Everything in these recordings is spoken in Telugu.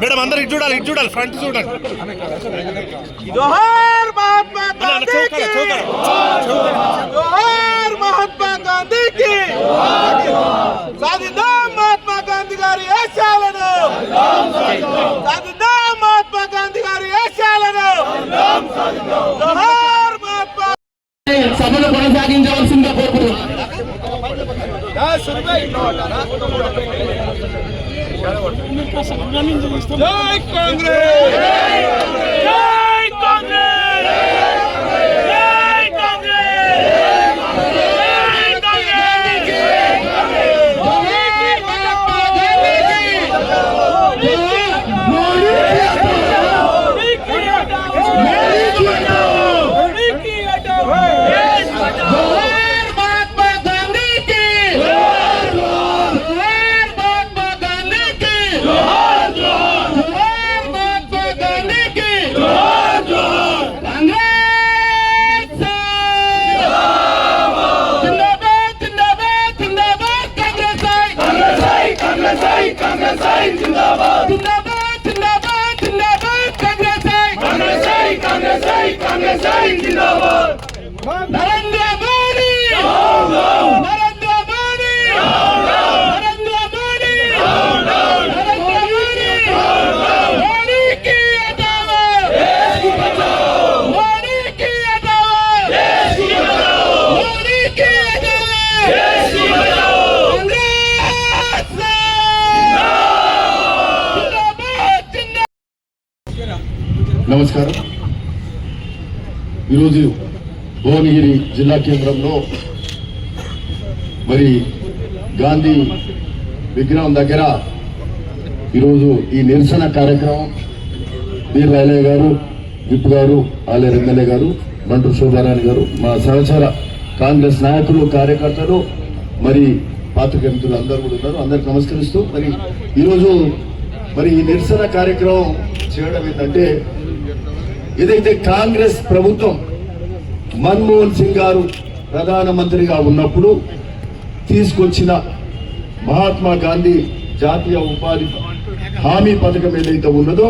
మేడం అందరు ఇటు చూడాలి ఫ్రంట్ చూడండి. జోహార్ మహాత్మా గాంధీకి, జోహార్ మహాత్మా గాంధీకి. సాధిద్దాం మహాత్మా గాంధీ గారి ఆశయాలను, సాధిద్దాం మహాత్మా గాంధీ గారి ఆశయాలను. జోహార్ మహాత్మా. సభను కొనసాగించవలసిందిగా కోరుకుంటున్నాను. జై కాంగ్రెస్, జై కాంగ్రెస్, జై కాంగ్రెస్, జై కాంగ్రెస్. నరేంద్ర మోడీ, నరేంద్ర మోడీ, నరేంద్ర మోడీ, నరేంద్ర మోడీ. మోడీకి హటావో, మోడీకి హటావో, మోడీకి హటావో. నమస్కారం. ఈరోజు భువనగిరి జిల్లా కేంద్రంలో మరి గాంధీ విగ్రహం దగ్గర ఈరోజు ఈ నిరసన కార్యక్రమం బీర్ రాయలయ్య గారు, విప్ గారు, ఆలేరు ఎమ్మెల్యే గారు, మంటూ శోభారాణి గారు, మా సహచర కాంగ్రెస్ నాయకులు, కార్యకర్తలు, మరి పాత్రికేయ మిత్రులు అందరూ కూడా ఉన్నారు. అందరికి నమస్కరిస్తూ మరి ఈరోజు మరి ఈ నిరసన కార్యక్రమం చేయడం ఏంటంటే, ఏదైతే కాంగ్రెస్ ప్రభుత్వం మన్మోహన్ సింగ్ గారు ప్రధానమంత్రిగా ఉన్నప్పుడు తీసుకొచ్చిన మహాత్మా గాంధీ జాతీయ ఉపాధి హామీ పథకం ఏదైతే ఉన్నదో,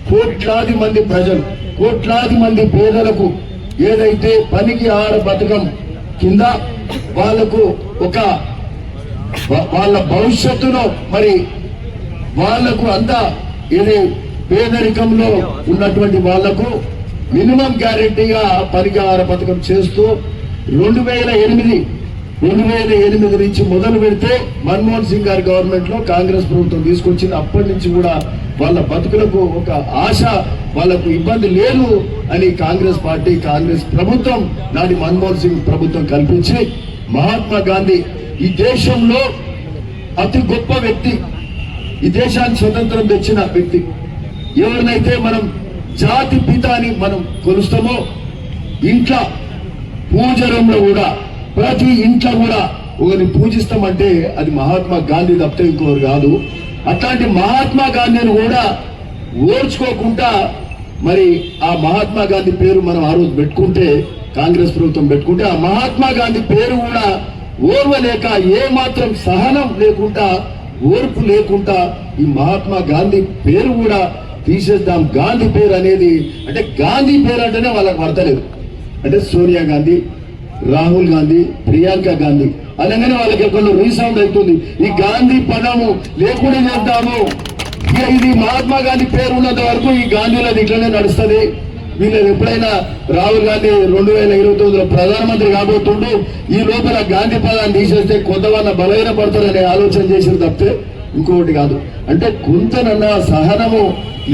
కోట్లాది మంది ప్రజలు, కోట్లాది మంది పేదలకు ఏదైతే పనికి ఆడ పథకం కింద వాళ్లకు ఒక వాళ్ళ భవిష్యత్తులో మరి వాళ్లకు అంతా ఇది పేదరికంలో ఉన్నటువంటి వాళ్లకు మినిమం గ్యారెంటీగా పరిహార పథకం చేస్తూ 2008 నుంచి మొదలు పెడితే మన్మోహన్ సింగ్ గారి గవర్నమెంట్ లో కాంగ్రెస్ ప్రభుత్వం తీసుకొచ్చింది. అప్పటి నుంచి కూడా వాళ్ళ బతుకులకు ఒక ఆశ, వాళ్ళకు ఇబ్బంది లేదు అని కాంగ్రెస్ పార్టీ, కాంగ్రెస్ ప్రభుత్వం నాటి మన్మోహన్ సింగ్ ప్రభుత్వం కల్పించి మహాత్మా గాంధీ ఈ దేశంలో అతి గొప్ప వ్యక్తి, ఈ దేశానికి స్వతంత్రం తెచ్చిన వ్యక్తి. ఎవరినైతే మనం జాతి పిత అని మనం కొలుస్తామో, ఇంట్లో పూజలంలో కూడా ప్రతి ఇంట్లో కూడా ఒకరిని పూజిస్తామంటే అది మహాత్మా గాంధీ తప్పితే ఇంకోరు కాదు. అట్లాంటి మహాత్మా గాంధీని కూడా ఓర్చుకోకుండా మరి ఆ మహాత్మా గాంధీ పేరు మనం ఆ రోజు పెట్టుకుంటే, కాంగ్రెస్ ప్రభుత్వం పెట్టుకుంటే, ఆ మహాత్మా గాంధీ పేరు కూడా ఓర్వలేక, ఏ మాత్రం సహనం లేకుండా, ఓర్పు లేకుండా ఈ మహాత్మా గాంధీ పేరు కూడా తీసేద్దాం. గాంధీ పేరు అనేది అంటే గాంధీ పేరు అంటేనే వాళ్ళకి పడతలేదు. అంటే సోనియా గాంధీ, రాహుల్ గాంధీ, ప్రియాంక గాంధీ అనగానే వాళ్ళకి ఎక్కడ రీసౌండ్ అవుతుంది. ఈ గాంధీ పదము లేకుండా చేద్దాము. ఇది మహాత్మా గాంధీ పేరు ఉన్నంత వరకు ఈ గాంధీలది ఇట్లనే నడుస్తుంది. వీళ్ళది ఎప్పుడైనా రాహుల్ గాంధీ 2029లో ప్రధానమంత్రి కాబోతుండు, ఈ లోపల గాంధీ పదాన్ని తీసేస్తే కొంతమంది బలహీన పడతారనే ఆలోచన చేసిన తప్పితే ఇంకొకటి కాదు. అంటే కొంతనన్నా సహనము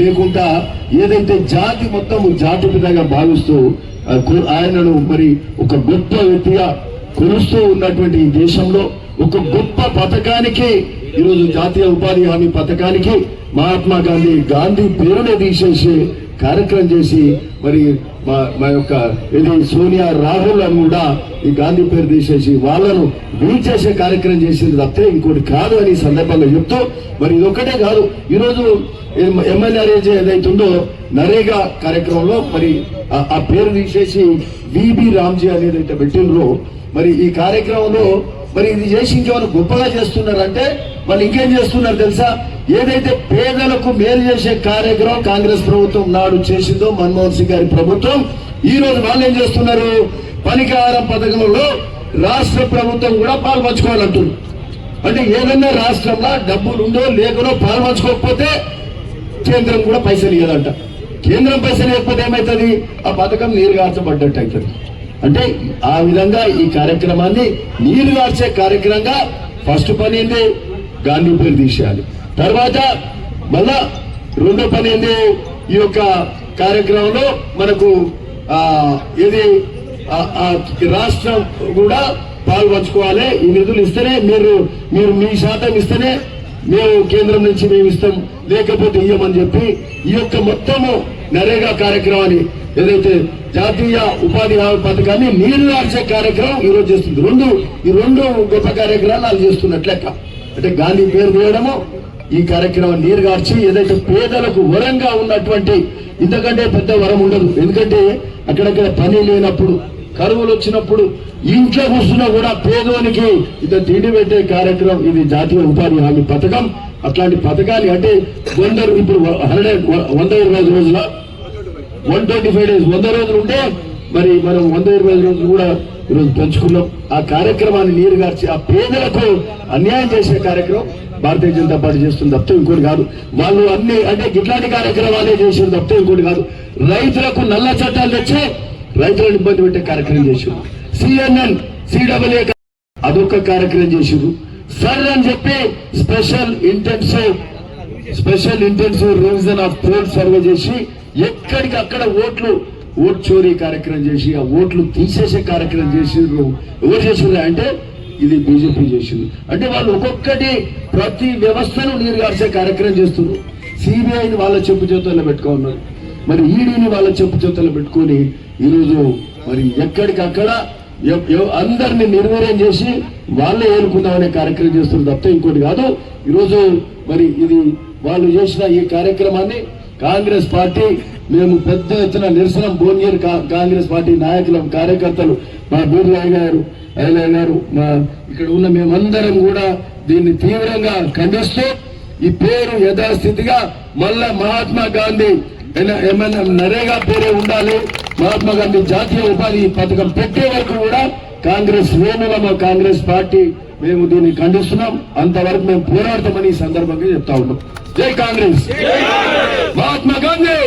లేకుండా ఏదైతే జాతి మొత్తం జాతి పితగా భావిస్తూ ఆయనను మరి ఒక గొప్ప వ్యక్తిగా కొలుస్తూ ఉన్నటువంటి ఈ దేశంలో ఒక గొప్ప పథకానికి, ఈరోజు జాతీయ ఉపాధి హామీ పథకానికి మహాత్మా గాంధీ పేరునే తీసేసి కార్యక్రమం చేసి మరి మా యొక్క ఇది సోనియా, రాహుల్ అని కూడా ఈ గాంధీ పేరు తీసేసి వాళ్ళను బీట్ చేసే కార్యక్రమం చేసింది తప్పితే ఇంకోటి కాదు అని సందర్భంగా చెప్తూ, మరి ఇదొక్కటే కాదు, ఈరోజు ఎమ్మెల్యే ఏదైతుందో నరేగా కార్యక్రమంలో మరి ఆ పేరు తీసేసి విబి రామ్జీ అనేది అయితే పెట్టిండ్రో, మరి ఈ కార్యక్రమంలో మరి ఇది చేసి ఇంకేమైనా గొప్పగా చేస్తున్నారంటే వాళ్ళు ఇంకేం చేస్తున్నారు తెలుసా? ఏదైతే పేదలకు మేలు చేసే కార్యక్రమం కాంగ్రెస్ ప్రభుత్వం నాడు చేసిందో మన్మోహన్ సింగ్ గారి ప్రభుత్వం, ఈ రోజు వాళ్ళు ఏం చేస్తున్నారు? పనికారం పథకంలో రాష్ట్ర ప్రభుత్వం కూడా పాల్పంచుకోవాలంటున్నారు. అంటే ఏదన్నా రాష్ట్రంలో డబ్బులు ఉందో లేకనో పాల్పంచుకోకపోతే కేంద్రం కూడా పైసలు ఇవ్వదంట. కేంద్రం పైసలు ఇవ్వకపోతే ఏమవుతుంది? ఆ పథకం నీరుగార్చబడ్డట్టు అవుతుంది. అంటే ఆ విధంగా ఈ కార్యక్రమాన్ని నీరుగార్చే కార్యక్రమంగా ఫస్ట్ పని ఏంది? గాంధీ పేరు తీసేయాలి. తర్వాత మళ్ళా రెండో పని ఏంది? ఈ యొక్క కార్యక్రమంలో మనకు ఇది రాష్ట్రం కూడా పాల్పంచుకోవాలి. ఈ నిధులు ఇస్తేనే మీరు మీ శాతం ఇస్తేనే మేము కేంద్రం నుంచి మేము ఇస్తాం, లేకపోతే ఇయ్యమని చెప్పి ఈ యొక్క మొత్తము నరేగా కార్యక్రమాన్ని ఏదైతే జాతీయ ఉపాధి హామీ పథకాన్ని నీరు రాసే కార్యక్రమం ఈ రోజు చేస్తుంది. ఈ రెండు గొప్ప కార్యక్రమాలు వాళ్ళు చేస్తున్నట్లు లెక్క. అంటే గాంధీ పేరు తీయడము, ఈ కార్యక్రమం నీరు గార్చి ఏదైతే పేదలకు వరంగా ఉన్నటువంటి ఇంతకంటే పెద్ద వరం ఉండదు. ఎందుకంటే అక్కడక్కడ పని లేనప్పుడు, కరువులు వచ్చినప్పుడు ఇంట్లో కూర్చున్నా కూడా పేదోనికి ఇంత తిండి పెట్టే కార్యక్రమం ఇది జాతీయ ఉపాధి హామీ పథకం. అట్లాంటి పథకాలు అంటే ఇప్పుడు 120 రోజుల 125 డేస్ 100 రోజులు ఉంటే మరి మనం 120 రోజులు కూడా ఈరోజు పెంచుకున్నాం. ఆ కార్యక్రమాన్ని నీరుగార్చి ఆ పేదలకు అన్యాయం చేసే కార్యక్రమం భారతీయ జనతా పార్టీ చేస్తుంది తప్పితే ఇంకోటి కాదు. వాళ్ళు అన్ని అంటే ఇట్లాంటి కార్యక్రమాలే చేసింది తప్పితే ఇంకోటి కాదు. రైతులకు నల్ల చట్టాలు తెచ్చి రైతులను ఇబ్బంది పెట్టే కార్యక్రమం చేసారు. CNN CAA అదొక కార్యక్రమం చేసారు. సర్ అని చెప్పి special intensive revision of poll survey చేసి ఎక్కడికి అక్కడ ఓట్ చోరీ కార్యక్రమం చేసి ఆ ఓట్లు తీసేసే కార్యక్రమం చేసిర్రు. ఎవరు చేసిర్రు అంటే ఇది బీజేపీ చేసింది. అంటే వాళ్ళు ఒక్కొక్కటి ప్రతి వ్యవస్థను నీరుగార్చే కార్యక్రమం చేస్తున్నారు. సిబిఐని వాళ్ళ చెప్పు చేతుల్లో పెట్టుకున్నారు, మరి ఈడీని వాళ్ళ చెప్పు చేతుల్లో పెట్టుకొని ఈరోజు మరి ఎక్కడికక్కడ అందరినీ నిర్వీర్యం చేసి వాళ్ళే ఏలుకుందామనే కార్యక్రమం చేస్తున్నారు తప్పితే ఇంకోటి కాదు. ఈరోజు మరి ఇది వాళ్ళు చేసిన ఈ కార్యక్రమాన్ని కాంగ్రెస్ పార్టీ మేము పెద్ద ఎత్తున నిరసన భువనగిరి కాంగ్రెస్ పార్టీ నాయకులు కార్యకర్తలు మా బీర్రాయ్ గారు మా ఇక్కడ ఉన్న మేమందరం కూడా దీన్ని తీవ్రంగా ఖండిస్తూ ఈ పేరు యథాస్థితిగా మళ్ళా మహాత్మా గాంధీ నరేగా పేరే ఉండాలి, మహాత్మా గాంధీ జాతీయ ఉపాధి పథకం పెట్టే వరకు కూడా కాంగ్రెస్ శ్రేణుల కాంగ్రెస్ పార్టీ మేము దీన్ని ఖండిస్తున్నాం. అంతవరకు మేము పోరాడతామని ఈ సందర్భంగా చెప్తా ఉన్నాం. జై కాంగ్రెస్, మహాత్మా గాంధీ.